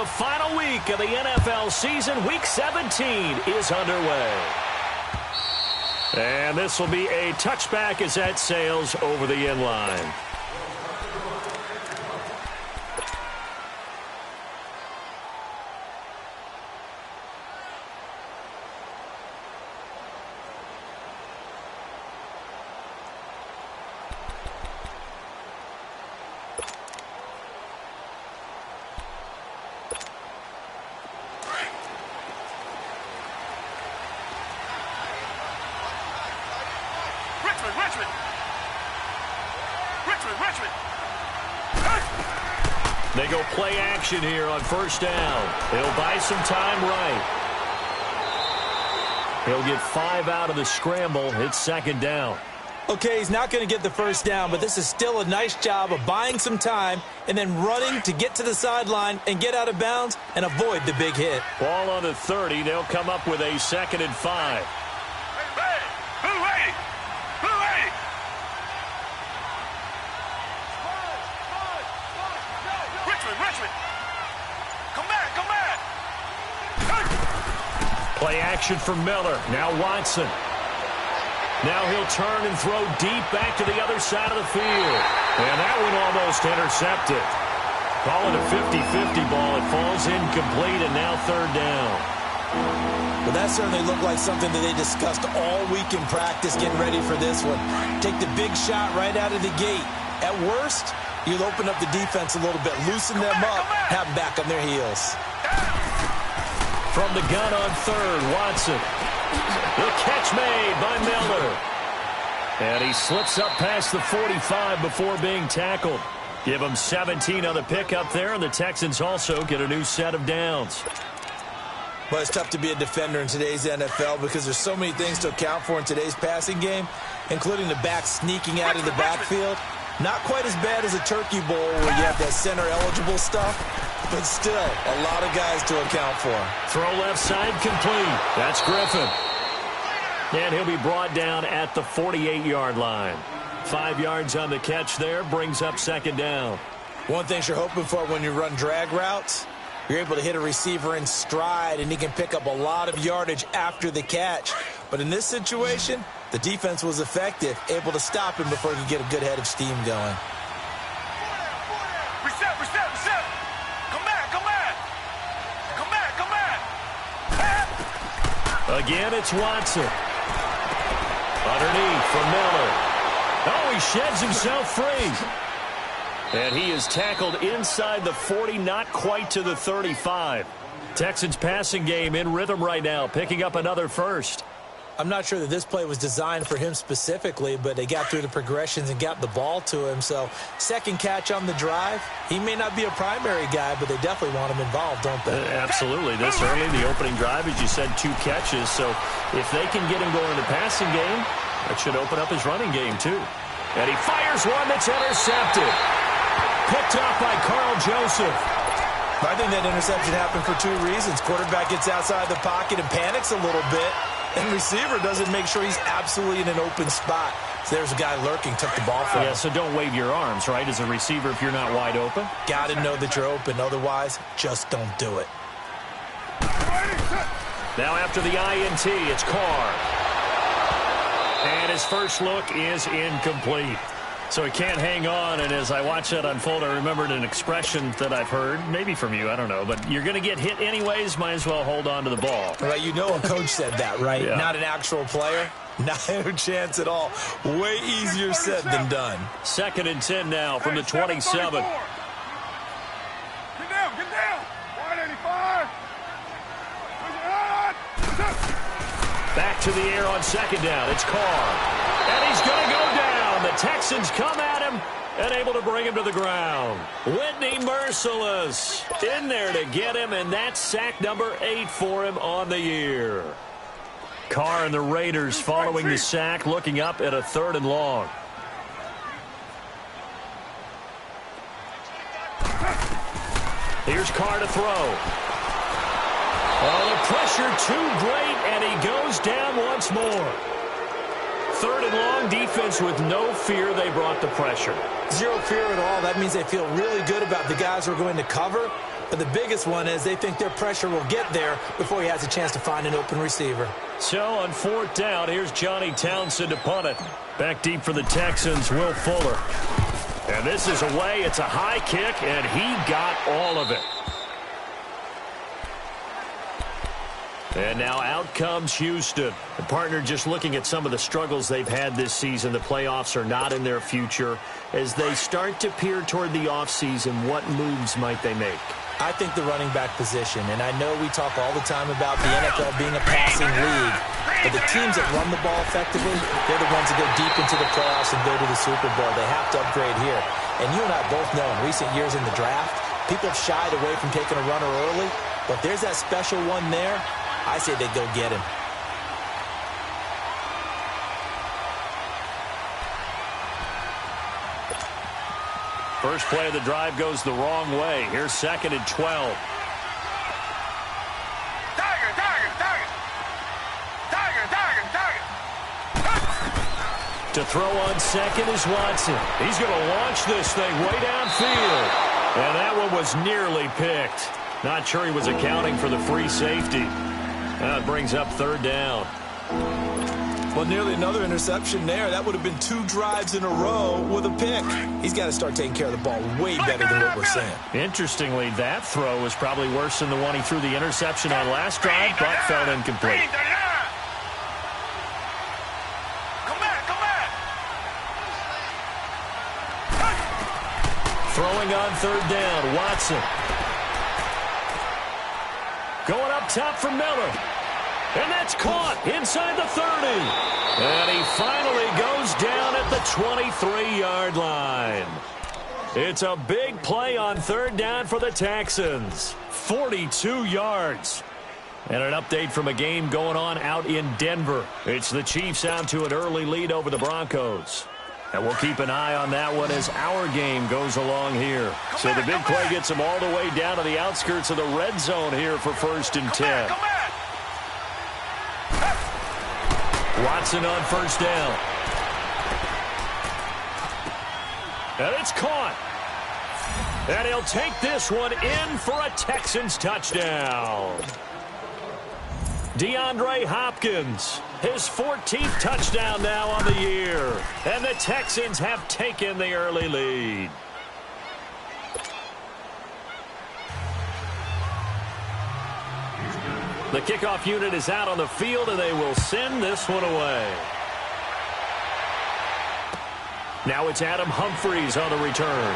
final week of the NFL season. Week 17 is underway. And this will be a touchback as that sails over the end line. They go play action here on first down. He'll buy some time right. He'll get 5 out of the scramble. It's second down. Okay, he's not going to get the first down, but this is still a nice job of buying some time and then running to get to the sideline and get out of bounds and avoid the big hit. Ball on the 30. They'll come up with a 2nd and 5. Play action from Miller. Now Watson. Now he'll turn and throw deep back to the other side of the field. And that one almost intercepted. Call it a 50-50 ball. It falls incomplete, and now third down. Well, that certainly looked like something that they discussed all week in practice getting ready for this one. Take the big shot right out of the gate. At worst, you'll open up the defense a little bit, loosen them up, have them back on their heels. From the gun on third, Watson. The catch made by Miller. And he slips up past the 45 before being tackled. Give him 17 on the pickup there, and the Texans also get a new set of downs. But it's tough to be a defender in today's NFL because there's so many things to account for in today's passing game, including the back sneaking out of the backfield. Not quite as bad as a turkey bowl where you have that center-eligible stuff, but still a lot of guys to account for. Throw left side complete. That's Griffin. And he'll be brought down at the 48-yard line. 5 yards on the catch there, brings up second down. One thing you're hoping for when you run drag routes, you're able to hit a receiver in stride, and he can pick up a lot of yardage after the catch. But in this situation, the defense was effective, able to stop him before he could get a good head of steam going. Reset. Come back. Again, it's Watson. Underneath for Miller. Oh, he sheds himself free. And he is tackled inside the 40, not quite to the 35. Texans passing game in rhythm right now, picking up another first. I'm not sure that this play was designed for him specifically, but they got through the progressions and got the ball to him. So, second catch on the drive. He may not be a primary guy, but they definitely want him involved, don't they? Absolutely. This early, the opening drive, as you said, 2 catches. So, if they can get him going in the passing game, that should open up his running game, too. And he fires one that's intercepted. Picked off by Carl Joseph. I think that interception happened for 2 reasons. Quarterback gets outside the pocket and panics a little bit. And receiver doesn't make sure he's absolutely in an open spot. So there's a guy lurking, took the ball from him. Yeah, so don't wave your arms, right, as a receiver if you're not wide open. Got to know that you're open. Otherwise, just don't do it. Now after the INT, it's Carr. And his first look is incomplete. So he can't hang on, and as I watch that unfold, I remembered an expression that I've heard, maybe from you, I don't know, but you're going to get hit anyways, might as well hold on to the ball. Right, you know a coach said that, right? Yeah. Not an actual player. Not a chance at all. Way easier said than done. 2nd and 10 now from the 27. Get down. 185. Back to the air on second down. It's Carr. And he's going to go down. The Texans come at him and able to bring him to the ground. Whitney Merciless in there to get him, and that's sack number 8 for him on the year. Carr and the Raiders following the sack, looking up at a 3rd and long. Here's Carr to throw. Oh, the pressure too great, and he goes down once more. 3rd and long, defense with no fear. They brought the pressure. Zero fear at all. That means they feel really good about the guys who are going to cover. But the biggest one is they think their pressure will get there before he has a chance to find an open receiver. So on 4th down, here's Johnny Townsend to punt it. Back deep for the Texans, Will Fuller. And this is away. It's a high kick, and he got all of it. And now out comes Houston. The partner just looking at some of the struggles they've had this season. The playoffs are not in their future. As they start to peer toward the offseason, what moves might they make? I think the running back position, and I know we talk all the time about the NFL being a passing league, but the teams that run the ball effectively, they're the ones that go deep into the playoffs and go to the Super Bowl. They have to upgrade here. And you and I both know in recent years in the draft, people have shied away from taking a runner early, but if there's that special one there, I say they go get him. First play of the drive goes the wrong way. Here's 2nd and 12. To throw on 2nd is Watson. He's going to launch this thing way downfield. And that one was nearly picked. Not sure he was accounting for the free safety. That brings up 3rd down. Well, nearly another interception there. That would have been 2 drives in a row with a pick. He's got to start taking care of the ball way better than what we're saying. Interestingly, that throw was probably worse than the one he threw the interception on last drive, but fell incomplete. Throwing on 3rd down, Watson. Going up top for Miller. And that's caught inside the 30. And he finally goes down at the 23-yard line. It's a big play on 3rd down for the Texans. 42 yards. And an update from a game going on out in Denver. It's the Chiefs out to an early lead over the Broncos. And we'll keep an eye on that one as our game goes along here. So the big play gets them all the way down to the outskirts of the red zone here for 1st and 10. Watson on 1st down. And it's caught. And he'll take this one in for a Texans touchdown. DeAndre Hopkins, his 14th touchdown now on the year. And the Texans have taken the early lead. The kickoff unit is out on the field, and they will send this one away. Now it's Adam Humphries on the return.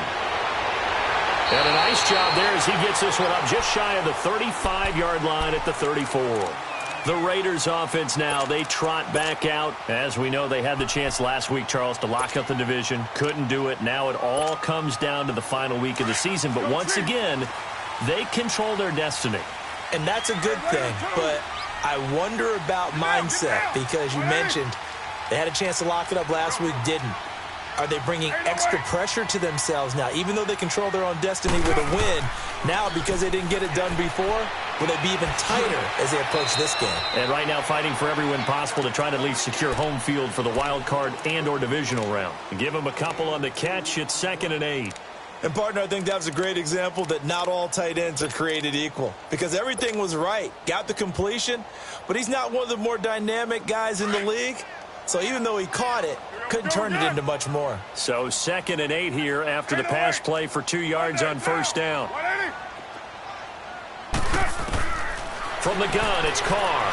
And a nice job there as he gets this one up just shy of the 35-yard line at the 34. The Raiders offense now, they trot back out. As we know, they had the chance last week, Charles, to lock up the division. Couldn't do it. Now it all comes down to the final week of the season. But once again, they control their destiny. And that's a good thing, but I wonder about mindset because you mentioned they had a chance to lock it up last week, didn't. Are they bringing extra pressure to themselves now? Even though they control their own destiny with a win, now because they didn't get it done before, will they be even tighter as they approach this game? And right now fighting for every win possible to try to at least secure home field for the wild card and or divisional round. Give them a couple on the catch. It's 2nd and 8. And, partner, I think that was a great example that not all tight ends are created equal because everything was right. Got the completion, but he's not one of the more dynamic guys in the league. So even though he caught it, couldn't turn it into much more. So 2nd and 8 here after the pass play for 2 yards on 1st down. From the gun, it's Carr.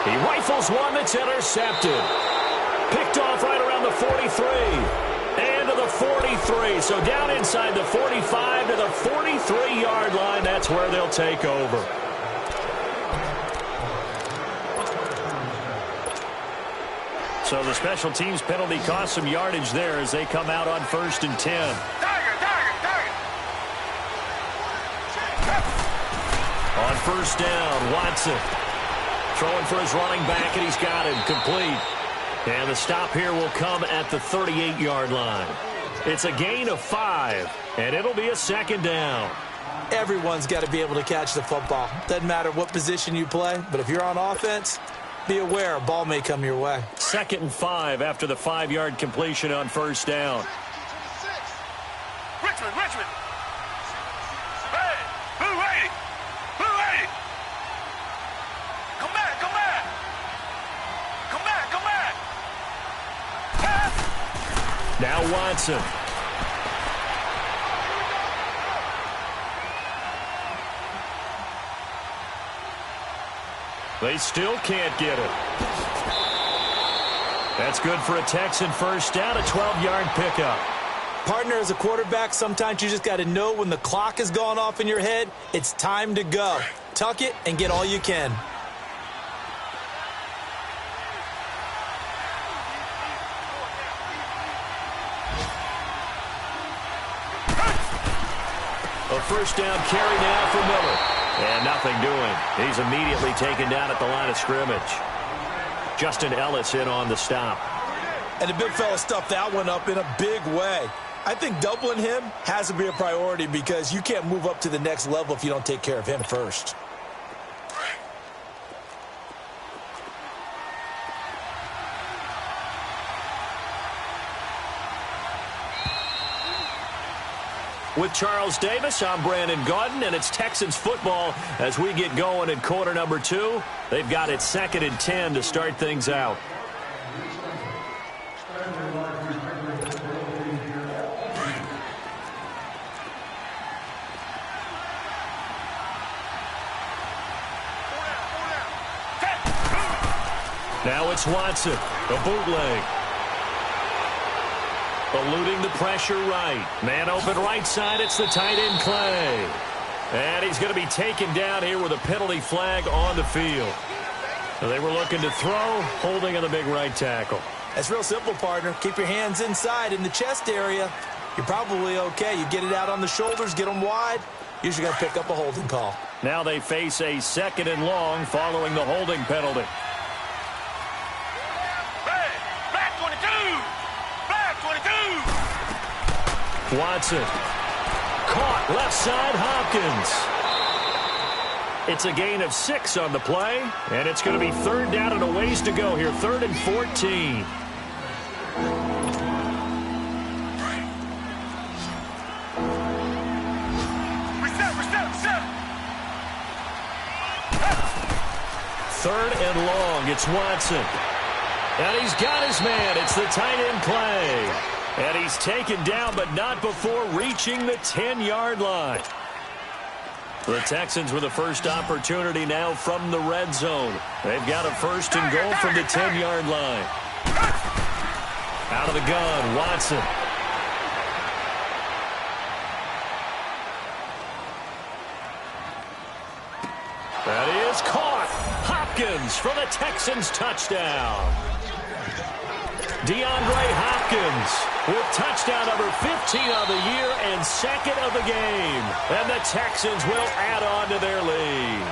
He rifles one that's intercepted. Picked off right around the 43. And to the 43. So down inside the 45 to the 43-yard line. That's where they'll take over. So the special teams penalty cost some yardage there as they come out on 1st and 10. On 1st down, Watson throwing for his running back, and he's got him complete. And the stop here will come at the 38-yard line. It's a gain of 5, and it'll be a 2nd down. Everyone's got to be able to catch the football. Doesn't matter what position you play, but if you're on offense, be aware a ball may come your way. 2nd and 5 after the 5-yard completion on 1st down. Richmond. now Watson. They still can't get it. That's good for a Texan first down, a 12-yard pickup. Partner, as a quarterback, sometimes you just got to know when the clock has gone off in your head, it's time to go. Tuck it and get all you can. A first down carry now for Miller. And nothing doing. He's immediately taken down at the line of scrimmage. Justin Ellis in on the stop. And the big fella stuffed that one up in a big way. I think doubling him has to be a priority because you can't move up to the next level if you don't take care of him first. With Charles Davis, I'm Brandon Gaudin, and it's Texans football as we get going in quarter number 2. They've got it 2nd and 10 to start things out. Now it's Watson, the bootleg. Eluding the pressure right. Man open right side, it's the tight end Clay. And he's going to be taken down here with a penalty flag on the field. They were looking to throw, holding on the big right tackle. That's real simple, partner. Keep your hands inside in the chest area. You're probably okay. You get it out on the shoulders, get them wide. Usually going to pick up a holding call. Now they face a 2nd and long following the holding penalty. Watson. Caught left side, Hopkins. It's a gain of 6 on the play, and it's going to be 3rd down and a ways to go here. 3rd and 14. Reset. 3rd and long. It's Watson. And he's got his man. It's the tight end Clay. And he's taken down, but not before reaching the 10-yard line. The Texans with the first opportunity now from the red zone. They've got a 1st and goal from the 10-yard line. Out of the gun, Watson. That is caught. Hopkins for the Texans touchdown. DeAndre Hopkins with touchdown number 15 of the year and 2nd of the game. And the Texans will add on to their lead.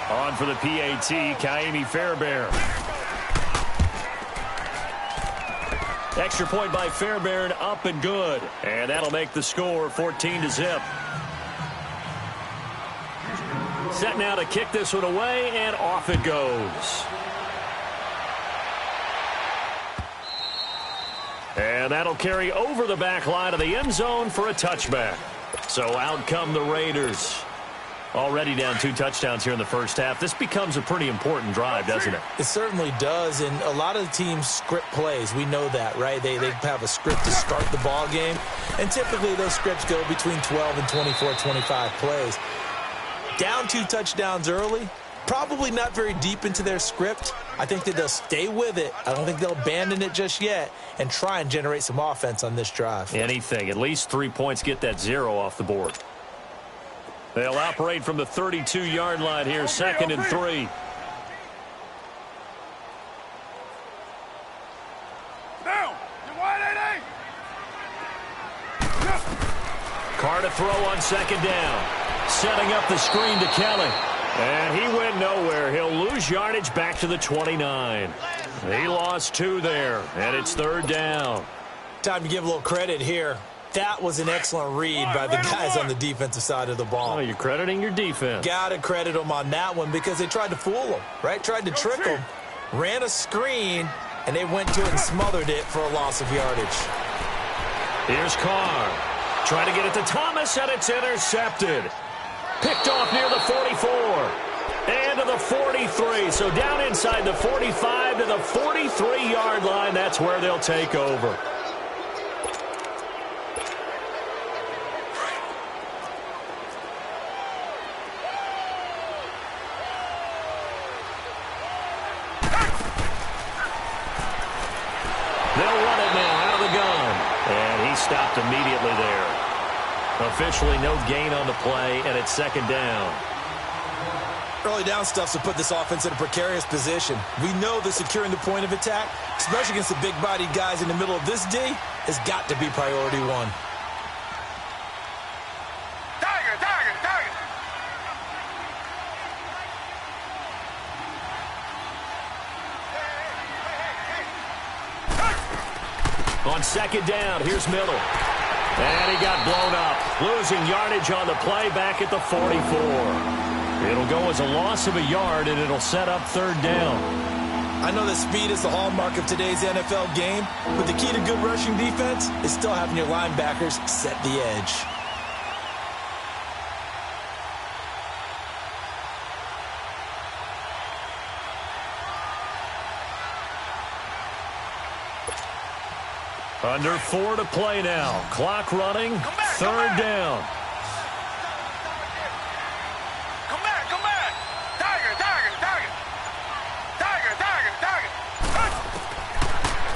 On for the PAT, Kaimi Fairbairn. Extra point by Fairbairn, up and good. And that'll make the score 14-0. Set now to kick this one away, and off it goes. And that'll carry over the back line of the end zone for a touchback. So out come the Raiders. Already down 2 touchdowns here in the first half. This becomes a pretty important drive, doesn't it? It certainly does, and a lot of the teams script plays. We know that, right? They have a script to start the ball game, and typically those scripts go between 12 and 24, 25 plays. Down 2 touchdowns early, probably not very deep into their script. I think that they'll stay with it. I don't think they'll abandon it just yet and try and generate some offense on this drive. Anything. At least 3 points, get that 0 off the board. They'll operate from the 32-yard line here, 2nd and 3. Down. You wide, Carr to throw on 2nd down. Setting up the screen to Kelly. And he went nowhere. He'll lose yardage back to the 29. He lost 2 there, and it's 3rd down. Time to give a little credit here. That was an excellent read by the guys on the defensive side of the ball. Oh, you're crediting your defense. Got to credit them on that one because they tried to fool them, right? Tried to trick them. Ran a screen, and they went to it and smothered it for a loss of yardage. Here's Carr. Trying to get it to Thomas, and it's intercepted. Picked off near the 44. And to the 43. So down inside the 45 to the 43-yard line. That's where they'll take over. stopped immediately there. Officially no gain on the play, and it's second down. Early down stuff to put this offense in a precarious position. We know that securing the point of attack, especially against the big-bodied guys in the middle of this D, has got to be priority one. On second down, here's Miller. And he got blown up, losing yardage on the play back at the 44. It'll go as a loss of a yard, and it'll set up third down. I know that speed is the hallmark of today's NFL game, but the key to good rushing defense is still having your linebackers set the edge. Under 4 to play now. Clock running. Third down.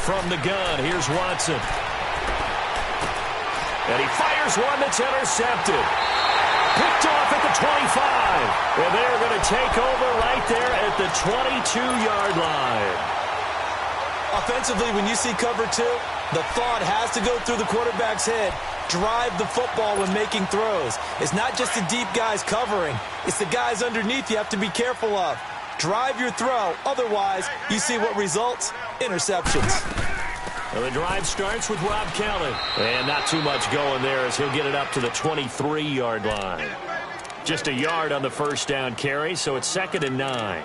From the gun, here's Watson. And he fires one that's intercepted. Picked off at the 25. And they're going to take over right there at the 22-yard line. Offensively, when you see cover two, the thought has to go through the quarterback's head. Drive the football when making throws. It's not just the deep guys covering. It's the guys underneath you have to be careful of. Drive your throw. Otherwise, you see what results? Interceptions. Well, the drive starts with Rob Kelly. And not too much going there as he'll get it up to the 23-yard line. Just a yard on the first down carry, so it's 2nd and 9.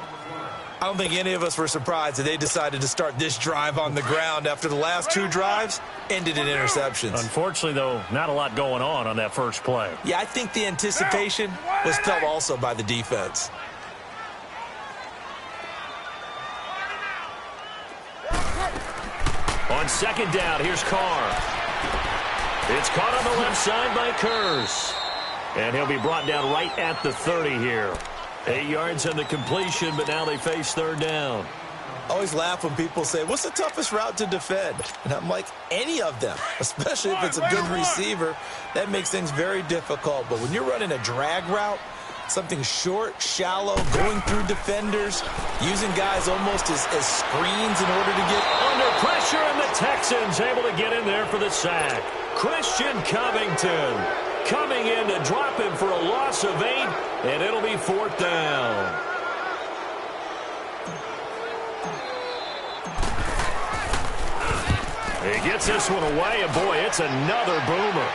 I don't think any of us were surprised that they decided to start this drive on the ground after the last two drives ended in interceptions. Unfortunately, though, not a lot going on that first play. Yeah, I think the anticipation was felt also by the defense. On second down, here's Carr. It's caught on the left side by Kurz. And he'll be brought down right at the 30 here. 8 yards on the completion, but now they face third down. I always laugh when people say, what's the toughest route to defend? And I'm like, any of them, especially if it's a good receiver. That makes things very difficult. But when you're running a drag route, something short, shallow, going through defenders, using guys almost as screens in order to get under pressure, and the Texans able to get in there for the sack. Christian Covington coming in to drop him for a loss of 8, and it'll be 4th down. He gets this one away, and boy, it's another boomer.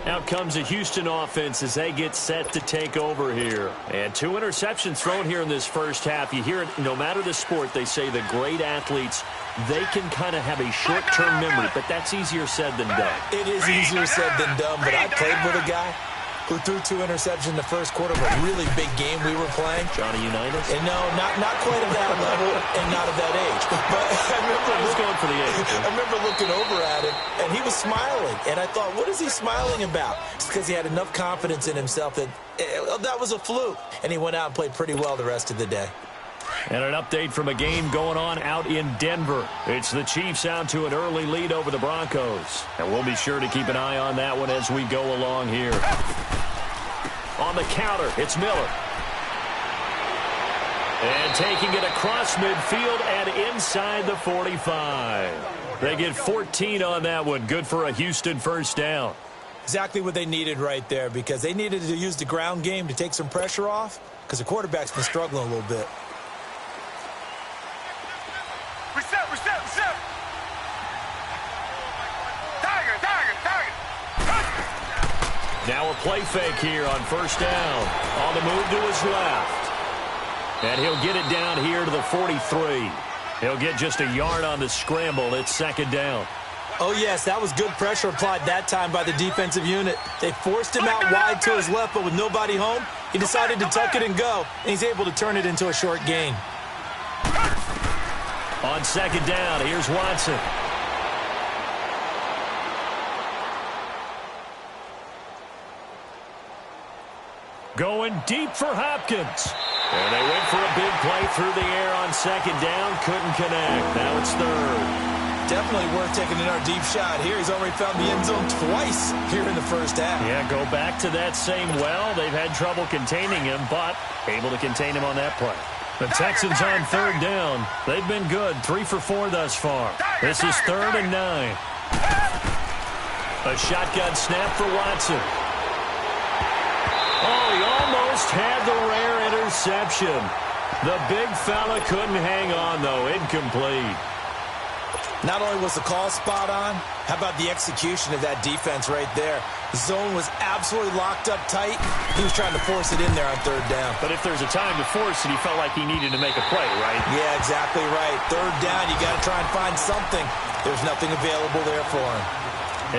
Out comes the Houston offense as they get set to take over here. And 2 interceptions thrown here in this first half. You hear it, no matter the sport, they say the great athletes, they can kind of have a short-term memory, but that's easier said than done. It is easier said than done, but I played with a guy who threw 2 interceptions in the first quarter of a really big game we were playing. Johnny Unitas? And no, not quite at that level and not at that age. But I was going for the age. I remember looking over at him, and he was smiling. And I thought, what is he smiling about? It's because he had enough confidence in himself that that was a fluke. And he went out and played pretty well the rest of the day. And an update from a game going on out in Denver. It's the Chiefs out to an early lead over the Broncos. And we'll be sure to keep an eye on that one as we go along here. On the counter, it's Miller. And taking it across midfield and inside the 45. They get 14 on that one. Good for a Houston first down. Exactly what they needed right there, because they needed to use the ground game to take some pressure off, because the quarterback's been struggling a little bit. Reset. Now a play fake here on first down. On the move to his left. And he'll get it down here to the 43. He'll get just a yard on the scramble. It's second down. Oh, yes, that was good pressure applied that time by the defensive unit. They forced him out wide to his left, but with nobody home, he decided to tuck it and go, and he's able to turn it into a short gain. On second down, here's Watson. Going deep for Hopkins. And they went for a big play through the air on second down. Couldn't connect. Now it's third. Definitely worth taking another deep shot here. He's already found the end zone twice here in the first half. Yeah, go back to that same well. They've had trouble containing him, but able to contain him on that play. The Texans on third down. They've been good. 3 for 4 thus far. This is 3rd and 9. A shotgun snap for Watson. Oh, he almost had the rare interception. The big fella couldn't hang on, though. Incomplete. Not only was the call spot on, how about the execution of that defense right there? The zone was absolutely locked up tight. He was trying to force it in there on third down. But if there's a time to force it, he felt like he needed to make a play, right? Yeah, exactly right. Third down, you got to try and find something. There's nothing available there for him.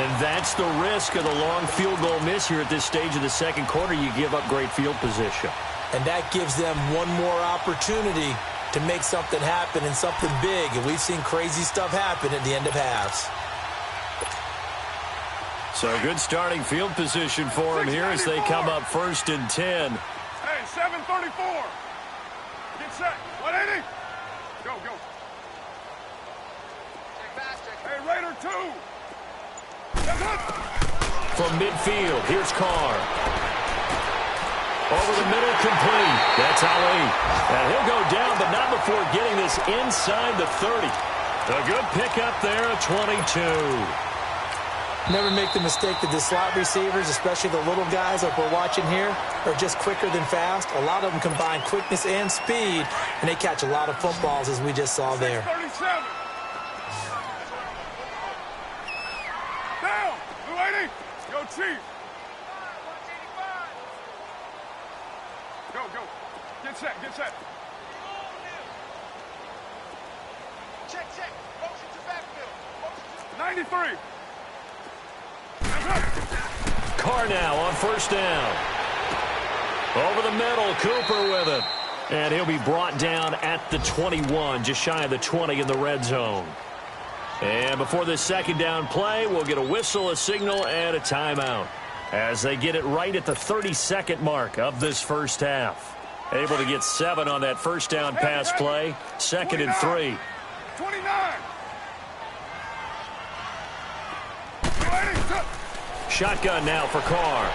And that's the risk of the long field goal miss here at this stage of the second quarter. You give up great field position. And that gives them one more opportunity to make something happen and something big. And we've seen crazy stuff happen at the end of halves. So good starting field position for him here as they come up 1st and 10. Hey, 734. Get set. 180. Go, go. Hey, Raider 2. From midfield, here's Carr. Over the middle, complete. That's Ali. And he'll go down, but not before getting this inside the 30. A good pickup there, a 22. Never make the mistake that the slot receivers, especially the little guys like we're watching here, are just quicker than fast. A lot of them combine quickness and speed, and they catch a lot of footballs, as we just saw there. 37. Down. 280. Go, Chief. Go, go. Get set, get set. Check, check. Motion to backfield. 93. Carr now on 1st down. Over the middle, Cooper with it. And he'll be brought down at the 21, just shy of the 20 in the red zone. And before this second down play, we'll get a whistle, a signal, and a timeout as they get it right at the 32nd mark of this first half. Able to get 7 on that first down pass play. 2nd and 3. 29. Shotgun now for Carr.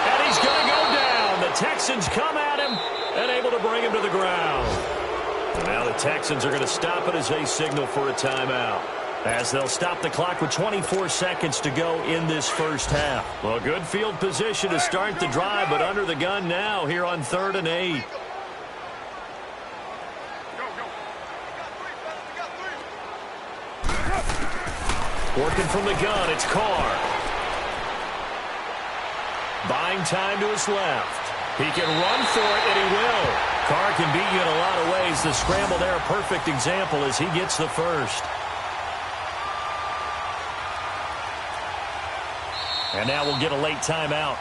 And he's going to go down. The Texans come at him and able to bring him to the ground. And now the Texans are going to stop it as they signal for a timeout, as they'll stop the clock with 24 seconds to go in this first half. Well, good field position to start the drive, but under the gun now here on 3rd and 8. Working from the gun, it's Carr. Buying time to his left. He can run for it, and he will. Carr can beat you in a lot of ways. The scramble there, a perfect example as he gets the first. And now we'll get a late timeout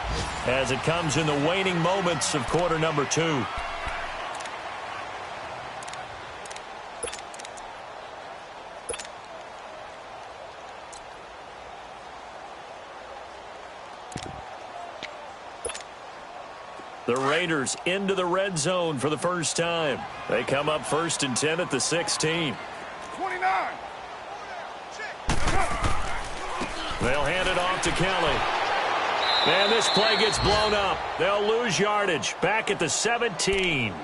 as it comes in the waning moments of quarter number 2. The Raiders into the red zone for the first time. They come up 1st and 10 at the 16. 29. They'll hand it off to Kelly. And this play gets blown up. They'll lose yardage back at the 17.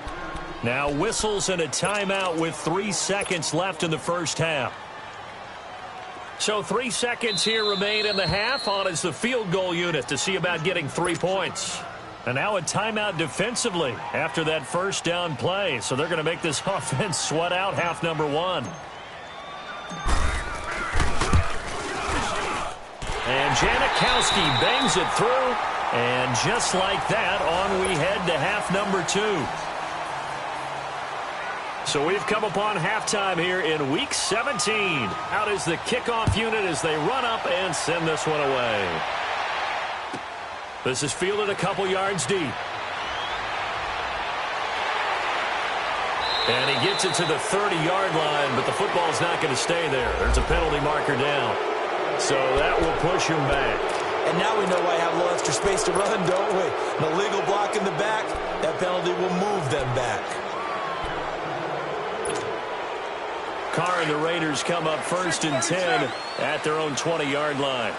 Now whistles and a timeout with 3 seconds left in the first half. So 3 seconds here remain in the half on as the field goal unit to see about getting 3 points. And now a timeout defensively after that first down play. So they're going to make this offense sweat out half number 1. And Janikowski bangs it through. And just like that, on we head to half number 2. So we've come upon halftime here in Week 17. Out is the kickoff unit as they run up and send this one away. This is fielded a couple yards deep. And he gets it to the 30-yard line, but the football's not going to stay there. There's a penalty marker down. So that will push him back. And now we know why I have a little extra space to run, don't we? An illegal block in the back, that penalty will move them back. Carr and the Raiders come up 1st and 10 at their own 20-yard line.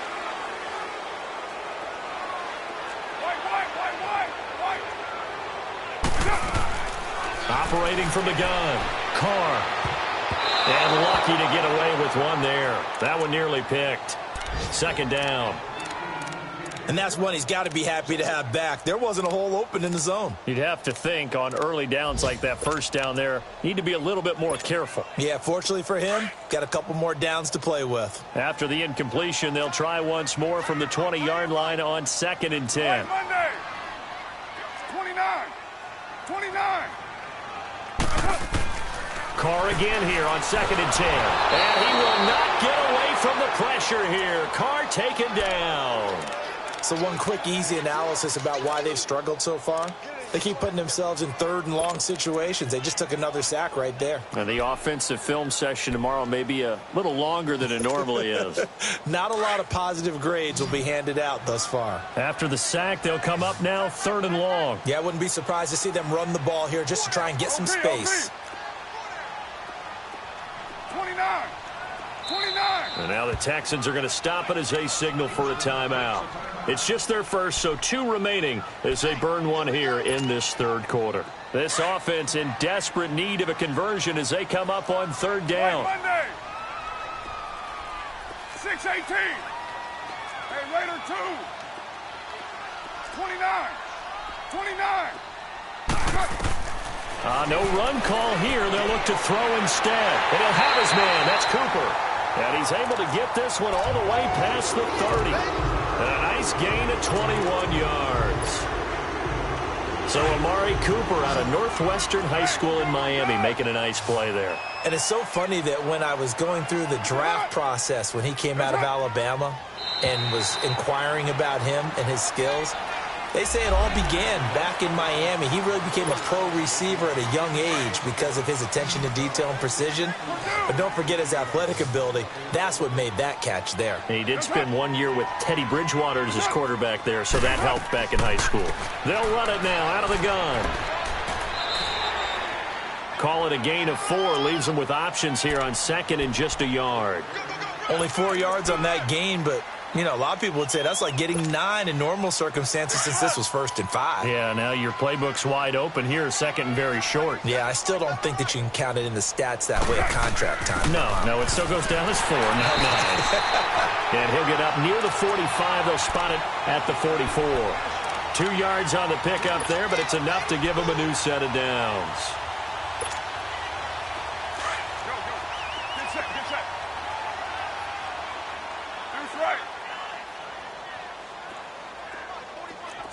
Operating from the gun, Carr. And lucky to get away with one there. That one nearly picked. 2nd down. And that's one he's got to be happy to have back. There wasn't a hole open in the zone. You'd have to think on early downs like that 1st down there, need to be a little bit more careful. Yeah, fortunately for him, got a couple more downs to play with. After the incompletion, they'll try once more from the 20-yard line on 2nd and 10. Monday. 29. 29. Carr again here on 2nd and 10. And he will not get away from the pressure here. Carr taken down. So one quick, easy analysis about why they've struggled so far. They keep putting themselves in 3rd and long situations. They just took another sack right there. And the offensive film session tomorrow may be a little longer than it normally is. Not a lot of positive grades will be handed out thus far. After the sack, they'll come up now 3rd and long. Yeah, I wouldn't be surprised to see them run the ball here just to try and get some space. 29. 29. And now the Texans are going to stop it as they signal for a timeout. It's just their first, so 2 remaining as they burn one here in this 3rd quarter. This offense in desperate need of a conversion as they come up on 3rd down. Monday. 6-18. Hey, Raider 2. 29. 29. No run call here. They'll look to throw instead. And he'll have his man. That's Cooper. And he's able to get this one all the way past the 30. And a nice gain of 21 yards. So Amari Cooper out of Northwestern High School in Miami making a nice play there. And it's so funny that when I was going through the draft process when he came out of Alabama and was inquiring about him and his skills, they say it all began back in Miami. He really became a pro receiver at a young age because of his attention to detail and precision. But don't forget his athletic ability. That's what made that catch there. He did spend 1 year with Teddy Bridgewater as his quarterback there, so that helped back in high school. They'll run it now out of the gun. Call it a gain of 4. Leaves them with options here on 2nd and just a yard. Only 4 yards on that gain, but you know, a lot of people would say that's like getting 9 in normal circumstances since this was 1st and 5. Yeah, now your playbook's wide open here, 2nd and very short. Yeah, I still don't think that you can count it in the stats that way at contract time. No, it still goes down as 4, not 9. And he'll get up near the 45. They'll spot it at the 44. 2 yards on the pickup there, but it's enough to give him a new set of downs. Get set. Get set. Deuce right.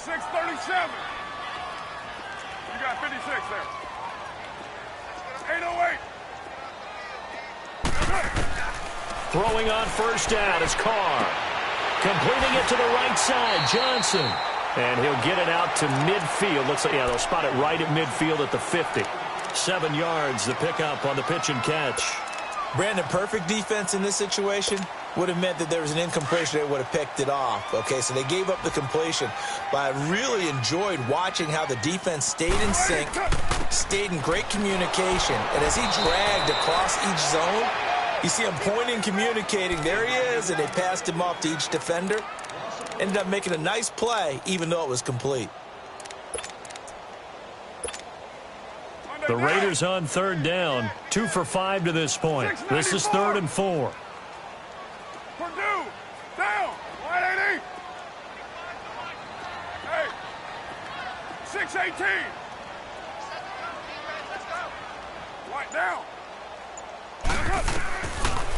6:37. You got 56 there. 8:08. Throwing on 1st down is Carr. Completing it to the right side, Johnson. And he'll get it out to midfield. Looks like, yeah, they'll spot it right at midfield at the 50. 7 yards, the pickup on the pitch and catch. Brandon, perfect defense in this situation would have meant that there was an incompletion. They would have picked it off. Okay, so they gave up the completion. But I really enjoyed watching how the defense stayed in sync, stayed in great communication. And as he dragged across each zone, you see him pointing, communicating. There he is, and they passed him off to each defender. Ended up making a nice play, even though it was complete. The Raiders on 3rd down. 2 for 5 to this point. This is 3rd and 4. Purdue, down, 180. Hey, 6:18. Right down.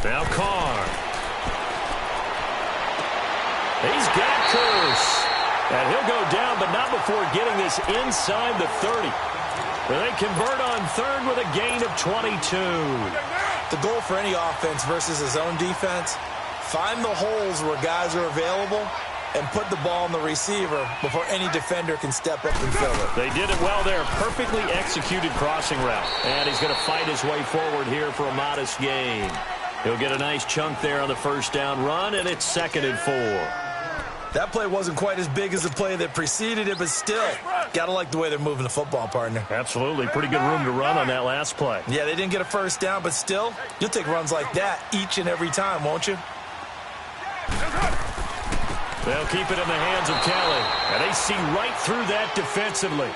Now Carr. He's got Curse. And he'll go down, but not before getting this inside the 30. They convert on 3rd with a gain of 22. The goal for any offense versus his own defense, find the holes where guys are available and put the ball on the receiver before any defender can step up and fill it. They did it well there. Perfectly executed crossing route. And he's going to fight his way forward here for a modest gain. He'll get a nice chunk there on the 1st down run, and it's 2nd and 4. That play wasn't quite as big as the play that preceded it, but still, got to like the way they're moving the football, partner. Absolutely. Pretty good room to run on that last play. Yeah, they didn't get a first down, but still, you'll take runs like that each and every time, won't you? They'll keep it in the hands of Kelly. And they see right through that defensively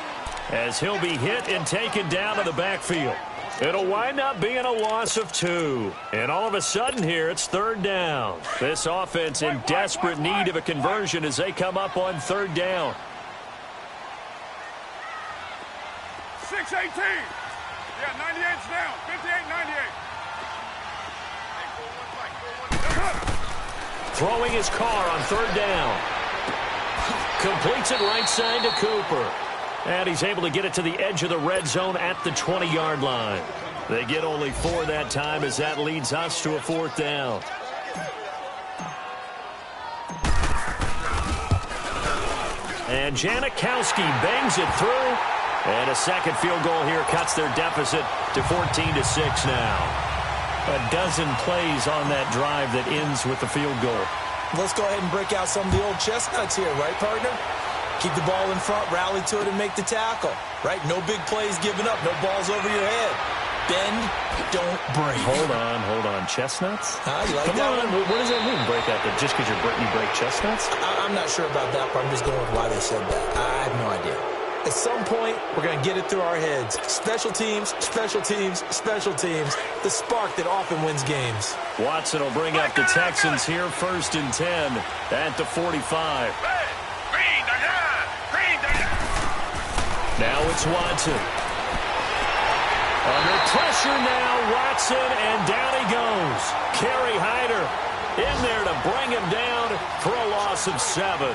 as he'll be hit and taken down to the backfield. It'll wind up being a loss of 2. And all of a sudden here, it's third down. This offense in desperate need of a conversion as they come up on third down. 6-18. Yeah, 98's down. 58-98. Throwing his car on third down. Completes it right side to Cooper. And he's able to get it to the edge of the red zone at the 20-yard line. They get only 4 that time as that leads us to a fourth down. And Janikowski bangs it through. And a second field goal here cuts their deficit to 14-6 now. A dozen plays on that drive that ends with the field goal. Let's go ahead and break out some of the old chestnuts here, right, partner? Keep the ball in front, rally to it, and make the tackle, right? No big plays given up, no balls over your head. Bend, don't break. Hold on. Chestnuts? You like Come that on. one? What does that mean, break out? Just because you break chestnuts? I'm not sure about that, but I'm just going with why they said that. I have no idea. At some point, we're going to get it through our heads. Special teams, special teams, special teams. The spark that often wins games. Watson will bring up the Texans here, 1st and 10 at the 45. Now it's Watson. Under pressure now, Watson, and down he goes. Kerry Hyder in there to bring him down for a loss of 7.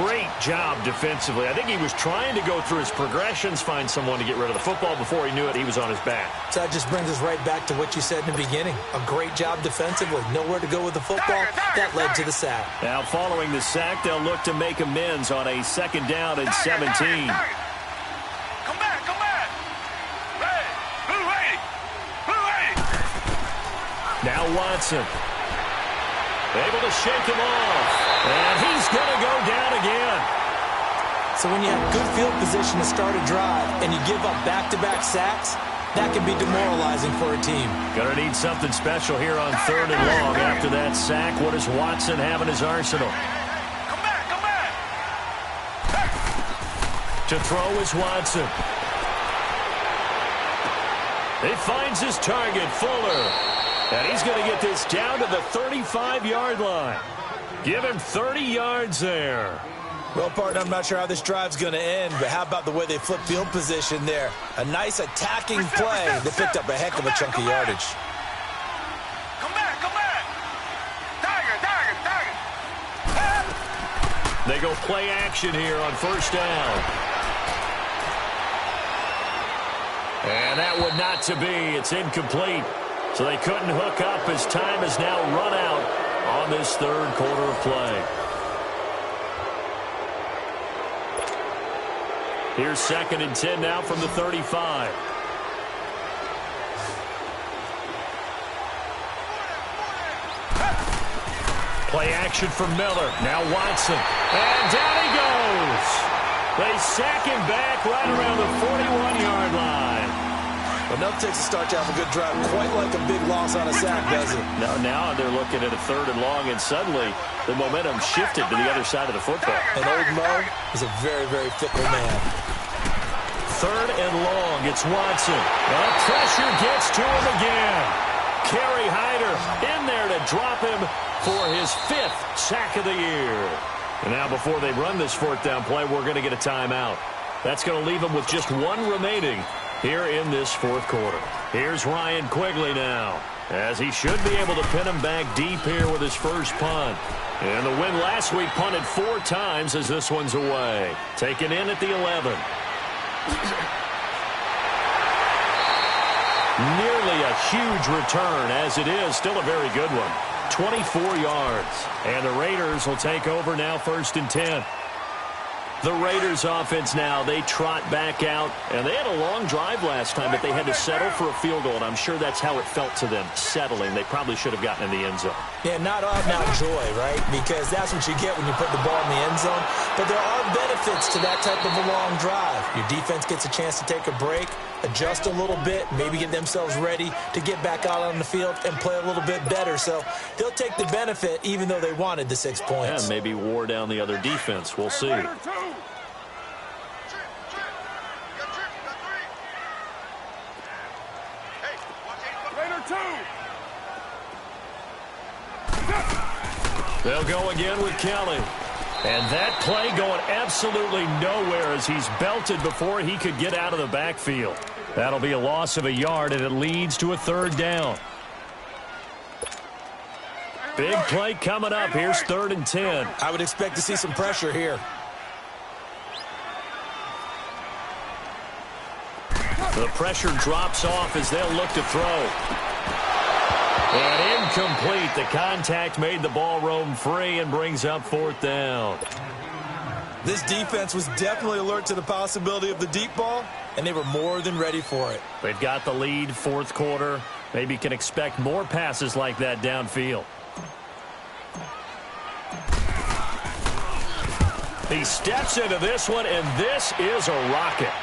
Great job defensively. I think he was trying to go through his progressions, find someone to get rid of the football. Before he knew it, he was on his back. So that just brings us right back to what you said in the beginning. A great job defensively. Nowhere to go with the football. That led to the sack. Now, following the sack, they'll look to make amends on a 2nd down and 17. Come back. Red. Blue 80. Now Watson. Able to shake him off. And he's going to go down again. So when you have good field position to start a drive and you give up back-to-back sacks, that can be demoralizing for a team. Going to need something special here on 3rd and long after that sack. What does Watson have in his arsenal? Come back. To throw is Watson. He finds his target, Fuller. And he's going to get this down to the 35-yard line. Give him 30 yards there. Well, partner, I'm not sure how this drive's going to end, but how about the way they flip field position there? A nice attacking play that picked up a heck of a chunk of yardage. Come back. Target. They go play action here on 1st down. And that would not to be. It's incomplete. So they couldn't hook up as time is now run out on this 3rd quarter of play. Here's 2nd and 10 now from the 35. Play action for Miller. Now Watson. And down he goes. They sack him back right around the 41-yard line. Well, nothing takes a start to have a good drive, quite like a big loss on a sack, does it? Now they're looking at a 3rd and long, and suddenly the momentum shifted to the other side of the football. And old Mo is a very, very fickle man. 3rd and long, it's Watson. The pressure gets to him again. Kerry Hyder in there to drop him for his 5th sack of the year. And now before they run this 4th down play, we're going to get a timeout. That's going to leave them with just 1 remaining here in this 4th quarter. Here's Ryan Quigley now, as he should be able to pin him back deep here with his first punt. And the win last week punted 4 times as this one's away. Taken in at the 11. Nearly a huge return, as it is still a very good one. 24 yards. And the Raiders will take over now, 1st and 10. The Raiders offense now, they trot back out, and they had a long drive last time, but they had to settle for a field goal, and I'm sure that's how it felt to them, settling. They probably should have gotten in the end zone. Yeah, not out-and-out joy, right? Because that's what you get when you put the ball in the end zone. But there are benefits to that type of a long drive. Your defense gets a chance to take a break, adjust a little bit, maybe get themselves ready to get back out on the field and play a little bit better. So they'll take the benefit even though they wanted the 6 points. And maybe wore down the other defense. We'll see. Raider 2. Raider 2. They'll go again with Kelly. And that play going absolutely nowhere as he's belted before he could get out of the backfield. That'll be a loss of a yard, and it leads to a 3rd down. Big play coming up. Here's 3rd and 10. I would expect to see some pressure here. The pressure drops off as they'll look to throw. And incomplete. The contact made the ball roam free and brings up 4th down. This defense was definitely alert to the possibility of the deep ball, and they were more than ready for it. They've got the lead, 4th quarter. Maybe can expect more passes like that downfield. He steps into this one, and this is a rocket.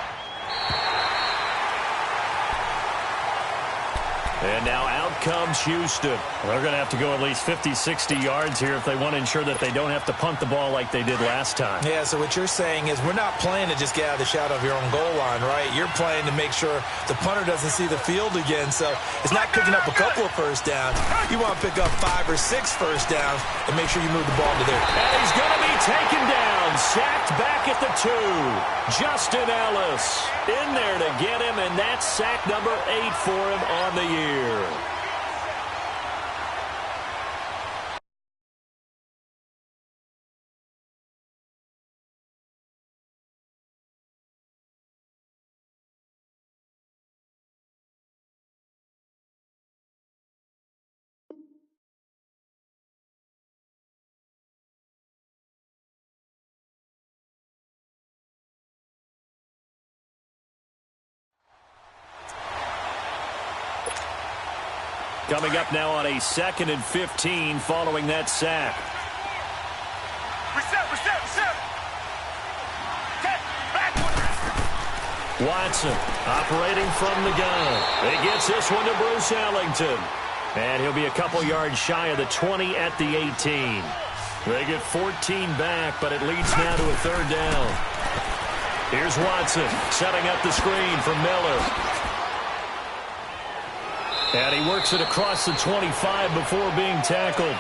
And now out comes Houston. They're going to have to go at least 50, 60 yards here if they want to ensure that they don't have to punt the ball like they did last time. Yeah, so what you're saying is we're not playing to just get out of the shadow of your own goal line, right? You're playing to make sure the punter doesn't see the field again. So it's not picking up a couple of first downs. You want to pick up 5 or 6 first downs and make sure you move the ball to there. And he's going to be taken down, sacked back at the 2. Justin Ellis in there to get him, and that's sack number 8 for him on the year. Coming up now on a 2nd and 15 following that sack. Reset. Okay, backward. Watson operating from the gun. He gets this one to Bruce Ellington. And he'll be a couple yards shy of the 20 at the 18. They get 14 back, but it leads now to a 3rd down. Here's Watson setting up the screen for Miller. And he works it across the 25 before being tackled.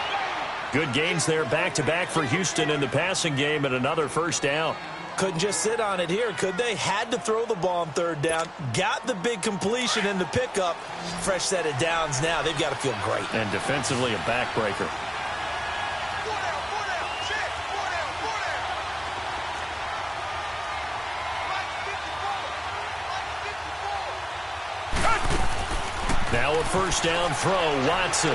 Good gains there back-to-back for Houston in the passing game and another 1st down. Couldn't just sit on it here, could they? Had to throw the ball on 3rd down. Got the big completion in the pickup. Fresh set of downs now. They've got to feel great. And defensively a backbreaker. Now a 1st down throw, Watson.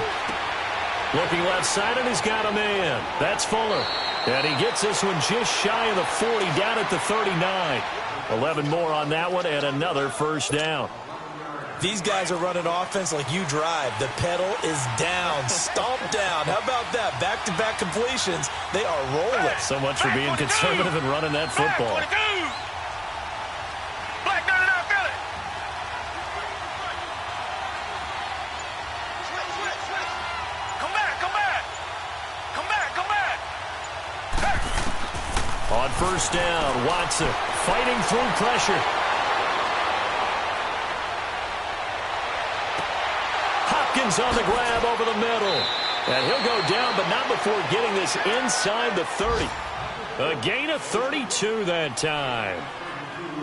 Looking left side, and he's got a man. That's Fuller. And he gets this one just shy of the 40, down at the 39. 11 more on that one, and another 1st down. These guys are running offense like you drive. The pedal is down, stomped down. How about that? Back-to-back completions. They are rolling. So much for being conservative and running that football. On 1st down, Watson fighting through pressure. Hopkins on the grab over the middle. And he'll go down, but not before getting this inside the 30. A gain of 32 that time.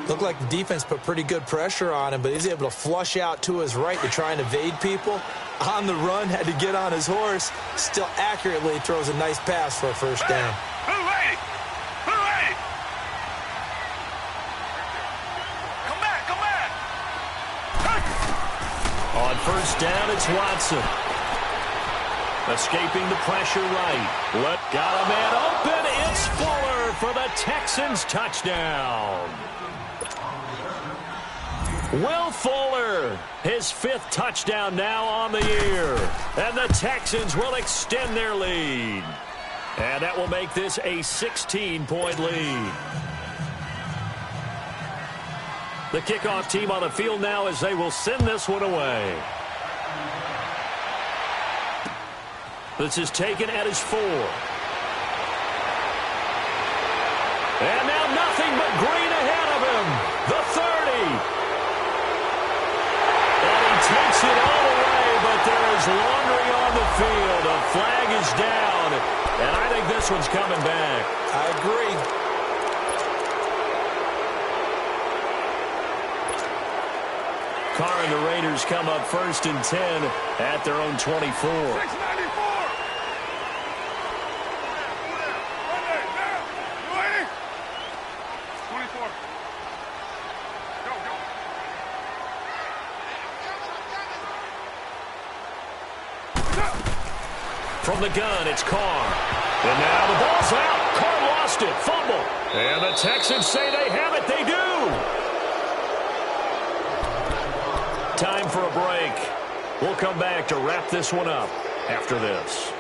Looked like the defense put pretty good pressure on him, but he's able to flush out to his right to try and evade people. On the run, had to get on his horse. Still accurately throws a nice pass for a 1st down. On 1st down, it's Watson. Escaping the pressure right. Got a man open. It's Fuller for the Texans touchdown. Will Fuller, his 5th touchdown now on the year. And the Texans will extend their lead. And that will make this a 16-point lead. The kickoff team on the field now as they will send this one away. This is taken at his 4. And now nothing but green ahead of him. The 30. And he takes it all the way, but there is laundry on the field. A flag is down, and I think this one's coming back. I agree. Carr and the Raiders come up 1st and 10 at their own 24. 694. From the gun, it's Carr. And now the ball's out. Carr lost it. Fumble. And the Texans say they have it. They do. Time for a break. We'll come back to wrap this one up after this.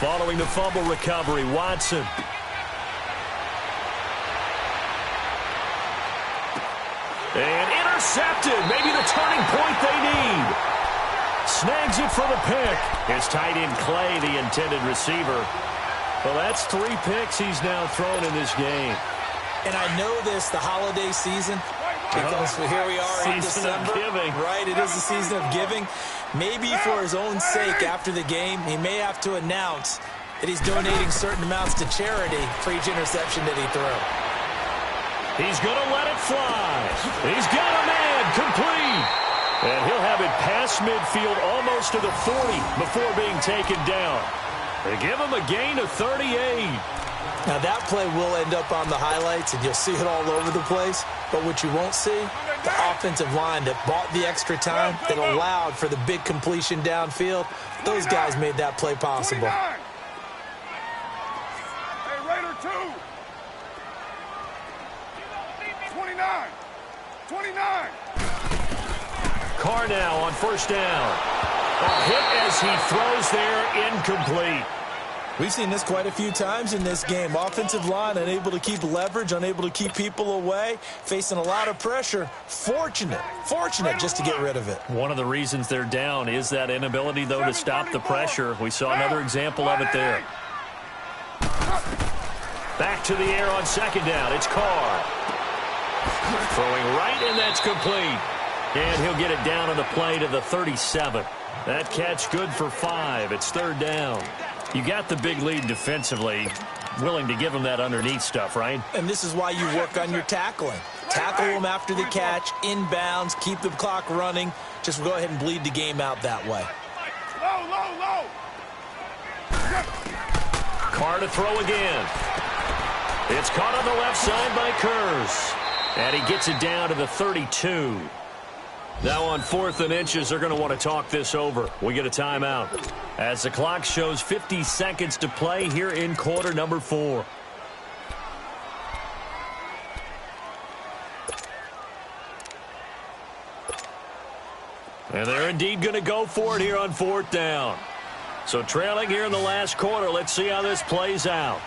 Following the fumble recovery, Watson. And intercepted. Maybe the turning point they need. Snags it for the pick. His tight end Clay, the intended receiver. Well, that's 3 picks he's now thrown in this game. And I know this, the holiday season, because here we are in December. Right, it is the season of giving. Maybe for his own sake after the game, he may have to announce that he's donating certain amounts to charity for each interception that he threw. He's going to let it fly. He's got a man complete. And he'll have it past midfield almost to the 40 before being taken down. They give him a gain of 38. Now that play will end up on the highlights, and you'll see it all over the place. But what you won't see, the offensive line that bought the extra time, that allowed for the big completion downfield, those guys made that play possible. 29. Hey, Raider 2. 29. 29. Carr now on 1st down. A hit as he throws there, incomplete. We've seen this quite a few times in this game. Offensive line unable to keep leverage, unable to keep people away, facing a lot of pressure. Fortunate just to get rid of it. One of the reasons they're down is that inability, though, to stop the pressure. We saw another example of it there. Back to the air on 2nd down. It's Carr. Throwing right, and that's complete. And he'll get it down on the play to the 37. That catch good for 5. It's 3rd down. You got the big lead defensively, willing to give them that underneath stuff, right? And this is why you work on your tackling. Tackle them after the catch, inbounds, keep the clock running. Just go ahead and bleed the game out that way. Low. Carr to throw again. It's caught on the left side by Kurz. And he gets it down to the 32. Now on 4th and inches, they're going to want to talk this over. We get a timeout as the clock shows 50 seconds to play here in quarter number 4. And they're indeed going to go for it here on 4th down. So trailing here in the last quarter, let's see how this plays out.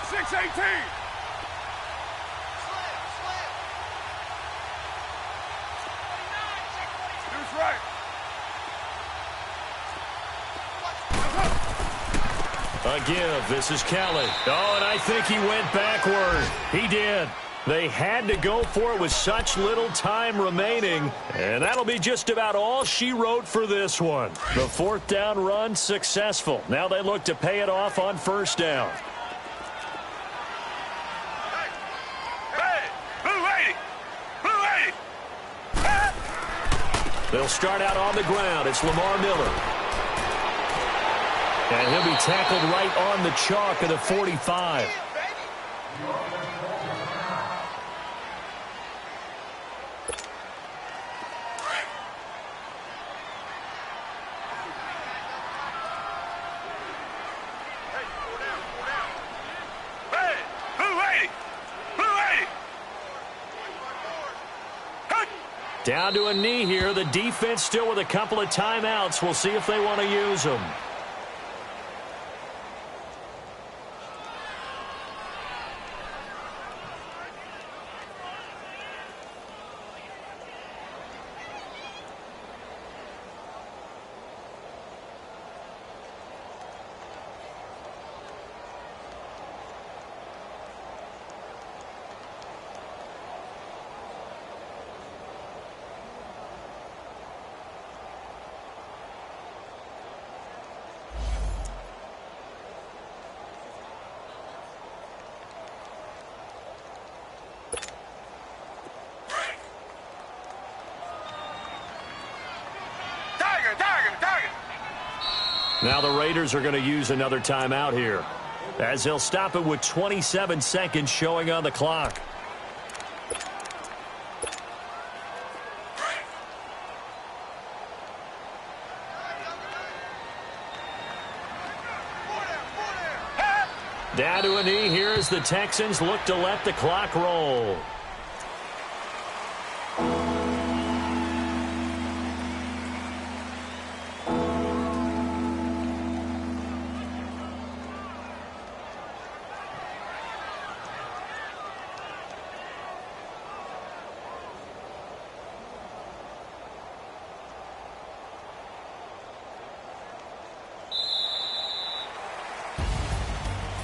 6-18. Right. A give. This is Kelly. Oh, and I think he went backward. He did. They had to go for it with such little time remaining. And that'll be just about all she wrote for this one. The 4th down run successful. Now they look to pay it off on 1st down. They'll start out on the ground. It's Lamar Miller. And he'll be tackled right on the chalk of the 45. Down to a knee here. The defense still with a couple of timeouts. We'll see if they want to use them. Now the Raiders are going to use another timeout here, as they'll stop it with 27 seconds showing on the clock. Down to a knee here as the Texans look to let the clock roll.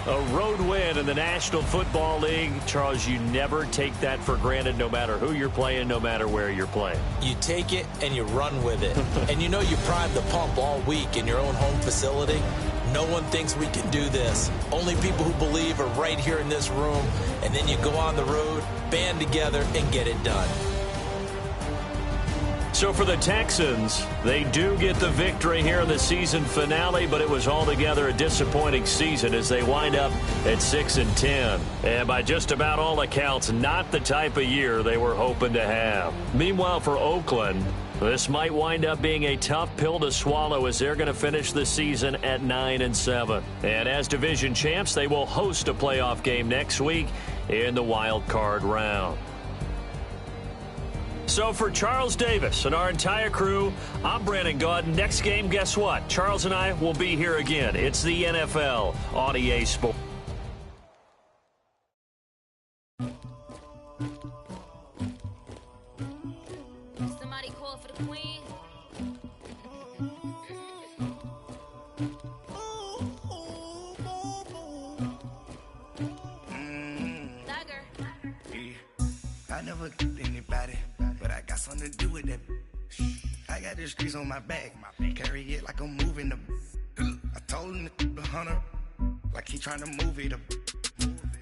A road win in the National Football League. Charles, you never take that for granted, no matter who you're playing, no matter where you're playing. You take it and you run with it. And you know you primed the pump all week in your own home facility. No one thinks we can do this. Only people who believe are right here in this room. And then you go on the road, band together, and get it done. So for the Texans, they do get the victory here in the season finale, but it was altogether a disappointing season as they wind up at 6-10. And by just about all accounts, not the type of year they were hoping to have. Meanwhile, for Oakland, this might wind up being a tough pill to swallow as they're going to finish the season at 9-7. And as division champs, they will host a playoff game next week in the wild card round. So for Charles Davis and our entire crew, I'm Brandon Gaudin. Next game, guess what? Charles and I will be here again. It's the NFL on EA Sports. Somebody call for the queen. I never did anybody, but I got something to do with that. I got the streets on my back, carry it like I'm moving the. I told him the hunter, like he trying to move it up.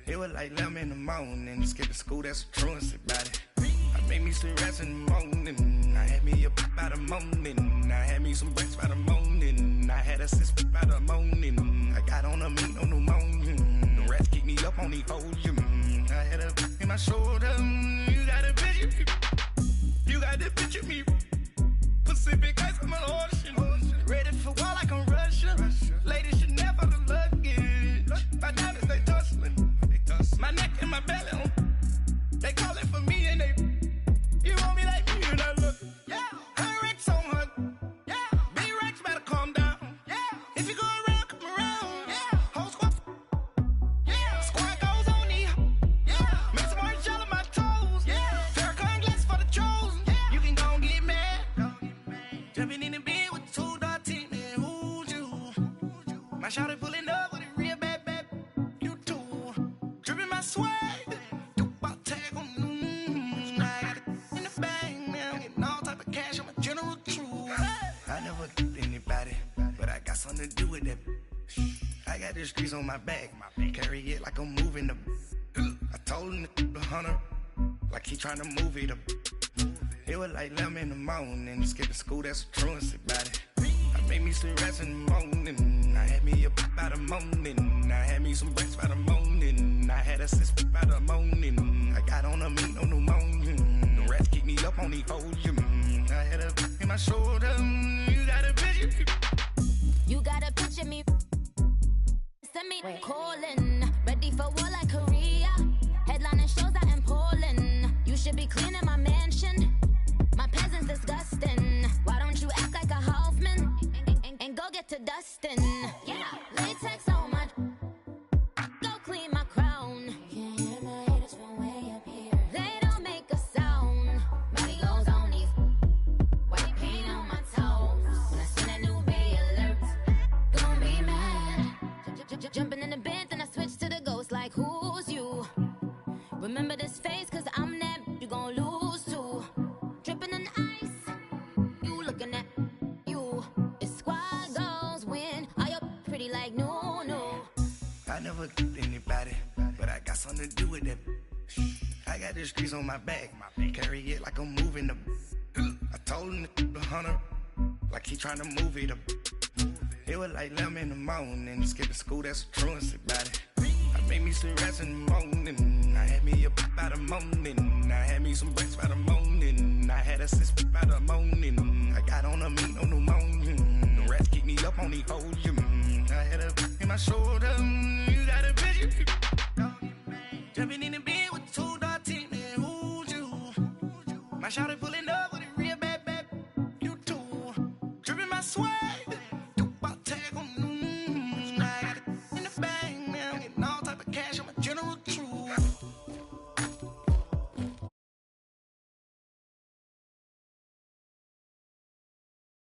It was like 11 in the morning, skipping school, that's a truancy about it. I made me some rest in the morning, I had me a pop by the morning, I had me some breaks by the morning, I had a six by the morning, I got on a meat on the morning, the rats keep me up on the ocean, I had a in my shoulder, you got a picture, you got the picture me, Pacific ice on my ocean, ready for war like I'm Russian, ladies should never the luggage, my diamonds they tussling, my neck and my belly, they calling for me and they, you want me like me and I look, yeah, her Rex on her, yeah, B-Rex better calm down, yeah, if you go around, come around, yeah, whole squad, yeah, squad goes on the, yeah, make some orange gel on my toes, yeah, Farrakhan glass for the chosen, yeah, you can go and get mad, jumping in the bed with 2 dark teeth, man, who's you, my shawty pulling up with a real bad, you too, dripping my swag, something to do with that. I got the streets on my back, carry it like I'm moving the. I told him the hunter, like he trying to move it up. It was like 11 in the morning, skipping school, that's a truancy about it. I made me some rest in the morning. I had me a pop by the morning. I had me some breakfast by the morning. I had a sis by the morning. I got on a meat, no pneumonia. The rats keep me up on the podium. I had a in my shoulder. You got a picture. You got a picture me. Send me calling. Ready for war like Korea. Headlining shows out in Poland. You should be cleaning my mansion. My peasants disgusting. Why don't you act like a Hoffman and go get to dustin'? Yeah, latex on my. Go clean my crown. You can't hear my haters from way up here. They don't make a sound. Body goes on these. White paint on my toes. When I send a new bay alert, gonna be mad. Jumping in the bed, then I switch to the ghost like who's you? Remember this face, cause I'm that you gon' lose to. Dripping in ice, you looking at you. It's squad goals win. Are you pretty like no, no? I never killed anybody, but I got something to do with that. I got the streets on my back, carry it like I'm moving the. I told him the hunter, like he trying to move it up. It was like 11 in the morning, skip to school, that's a truancy about it. I made me some rest in the morning. I had me a pop by the morning. I had me some breakfast by the morning. I had a sis by the morning. I got on a meat, no pneumonia. The rats keep me up on the podium. I had a in my shoulder. You got a picture. Jumping in the bed with 2 dark teeth, man, who's you? My shawty pull it.